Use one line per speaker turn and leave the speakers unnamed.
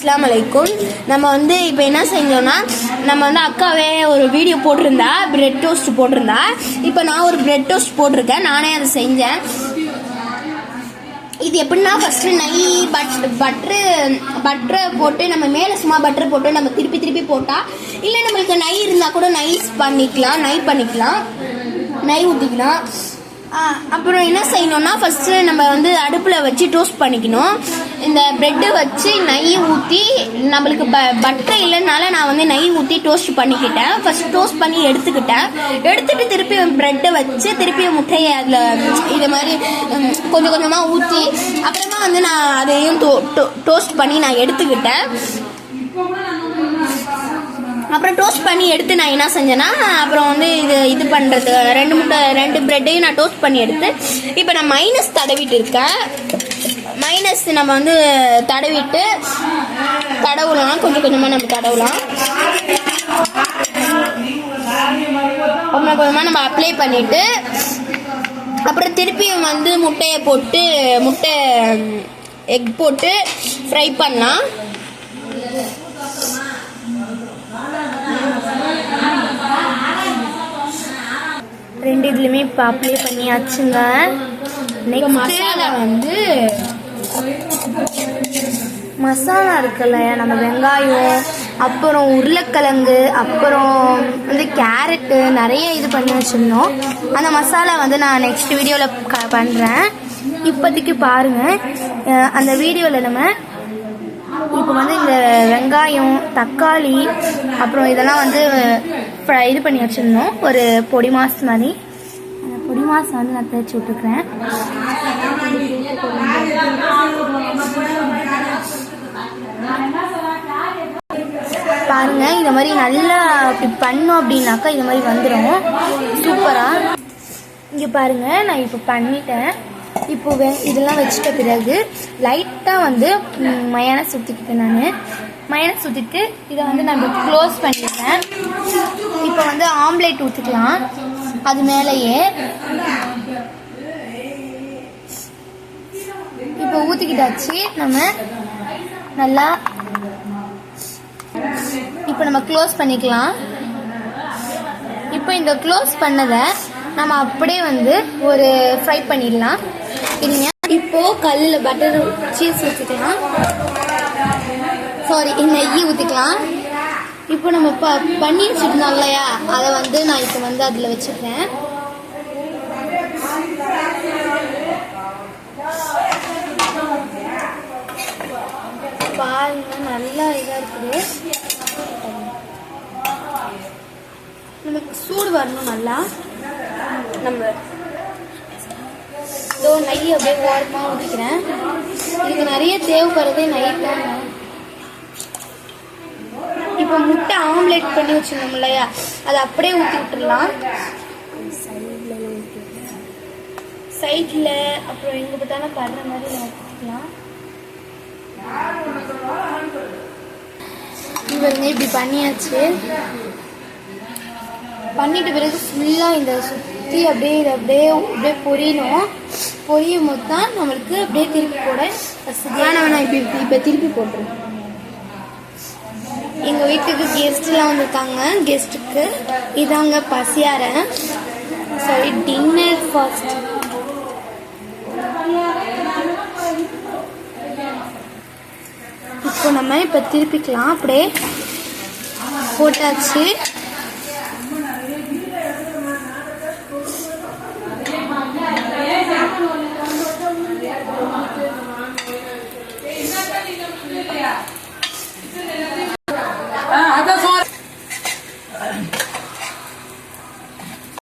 அஸ்ஸலாமு அலைக்கும். நம்ம வந்து இப்போ என்ன செஞ்சோம்னா, நம்ம வந்து அக்காவே ஒரு வீடியோ போட்டிருந்தா, பிரெட் டோஸ்ட் போட்டிருந்தா. இப்போ நான் ஒரு பிரெட் டோஸ்ட் போட்டிருக்கேன், நானே அதை செஞ்சேன். இது எப்படின்னா, ஃபஸ்ட்டு நெய் பட்டரை போட்டு நம்ம மேலே சும்மா பட்டரை போட்டு நம்ம திருப்பி போட்டால், இல்லை நம்மளுக்கு நெய் இருந்தால் கூட நெய் பண்ணிக்கலாம், நெய் ஊற்றிக்கலாம். அப்புறம் என்ன செய்யணும்னா, ஃபஸ்ட்டு நம்ம வந்து அடுப்பில் வச்சு டோஸ்ட் பண்ணிக்கணும். இந்த ப்ரெட்டு வச்சு நெய் ஊற்றி, நம்மளுக்கு பட்டர் இல்லைனால நான் வந்து நெய் ஊற்றி டோஸ்ட் பண்ணிக்கிட்டேன். ஃபஸ்ட் டோஸ்ட் பண்ணி எடுத்துட்டு திருப்பி ப்ரெட்டை வச்சு திருப்பி முட்டையை அதில் இது மாதிரி கொஞ்சமாக ஊற்றி அப்புறமா வந்து நான் அதையும் டோஸ்ட் பண்ணி நான் எடுத்துக்கிட்டேன். அப்புறம் டோஸ்ட் பண்ணி எடுத்து நான் என்ன செஞ்சேன்னா, அப்புறம் வந்து இது பண்ணுறது ரெண்டு ப்ரெட்டையும் நான் டோஸ்ட் பண்ணி எடுத்து இப்போ நான் மைனஸ் தடவிட்டு இருக்கேன். மைனஸ் நம்ம வந்து தடவலாம், கொஞ்சமாக நம்ம தடவலாம். கொஞ்சமாக நம்ம அப்ளை பண்ணிவிட்டு அப்புறம் திருப்பியும் வந்து முட்டை எக் போட்டு ஃப்ரை பண்ணலாம். ரெண்டு இதுலையுமே இப்போ அப்ளை பண்ணியாச்சுங்க. நெக்ஸ்ட் மசாலா வந்து மசாலா இருக்குல்ல, நம்ம வெங்காயம், அப்புறம் உருளைக்கிழங்கு, அப்புறம் வந்து கேரட்டு நிறைய இது பண்ணி வச்சுருந்தோம். அந்த மசாலா வந்து நான் நெக்ஸ்ட் வீடியோவில் பண்ணுறேன். இப்போதைக்கு பாருங்கள், அந்த வீடியோவில் நம்ம இப்போ வந்து இந்த வெங்காயம், தக்காளி, அப்புறம் இதெல்லாம் வந்து இது பண்ணி வச்சுருந்தோம். ஒரு பொடி மாஸ் மாதிரி, அந்த பொடி மாஸ் வந்து நான் தேய்ச்சி விட்டுக்கிறேன். பாருங்க, இந்த மாதிரி நல்லா அப்படி பண்ணோம் அப்படின்னாக்கா இது மாதிரி வந்துடும் சூப்பராக. இங்கே பாருங்க, நான் இப்போ பண்ணிட்டேன். இப்போ இதெல்லாம் வச்சுட்ட பிறகு லைட்டாக வந்து மயோனைஸ் ஊற்றிக்கிட்டேன். நான் மயோனைஸ் ஊற்றிட்டு இதை வந்து நம்ம க்ளோஸ் பண்ணிட்டேன். இப்போ வந்து ஆம்லேட் ஊற்றிக்கலாம் அது மேலேயே. இப்போ ஊற்றிக்கிட்டாச்சு. நம்ம நல்லா இப்போ நம்ம க்ளோஸ் பண்ணிக்கலாம். இப்போ இந்த க்ளோஸ் பண்ணதை நம்ம அப்படியே வந்து ஒரு ஃப்ரை பண்ணிடலாம். இல்லைங்க, இப்போது கல்லில் பட்டர் சீஸ் ஊற்றிக்கலாம், நெய் ஊற்றிக்கலாம். இப்போ நம்ம பண்ணி வச்சுருந்தோம் இல்லையா, அதை வந்து நான் இப்போ வந்து அதில் வச்சுக்கிறேன். பாருங்க, நல்லா இதாக இருக்குது. நமக்கு சூடு வரணும் நல்லா. நம்ம நெய் அப்படியே ஓரமாக ஊற்றிக்கிறேன். இதுக்கு நிறைய தேவைப்படுறதே நெய் தாங்க. இப்போ முட்டை ஆம்லேட் பண்ணி வச்சுருந்தோம் இல்லையா, அதை அப்படியே ஊற்றி விட்டுடலாம். சைடில் அப்புறம் எங்கே பார்த்தாலும் படுற மாதிரி ஊற்றிக்கலாம். இவங்க இப்படி பண்ணியாச்சு. பண்ணிட்ட பிறகு ஃபுல்லாக இந்த சுற்றி அப்படியே பொரியும் போது தான் நம்மளுக்கு அப்படியே திருப்பி போட வசதியாக. நான் இப்போ திருப்பி போட்டுறேன். எங்கள் வீட்டுக்கு கெஸ்ட்லாம் வந்திருக்காங்க. கெஸ்ட்டுக்கு இதாங்க பசியார டின்னர் ஃபர்ஸ்ட். இப்போ நம்ம இப்போ திருப்பிக்கலாம். அப்படியே போட்டாச்சு.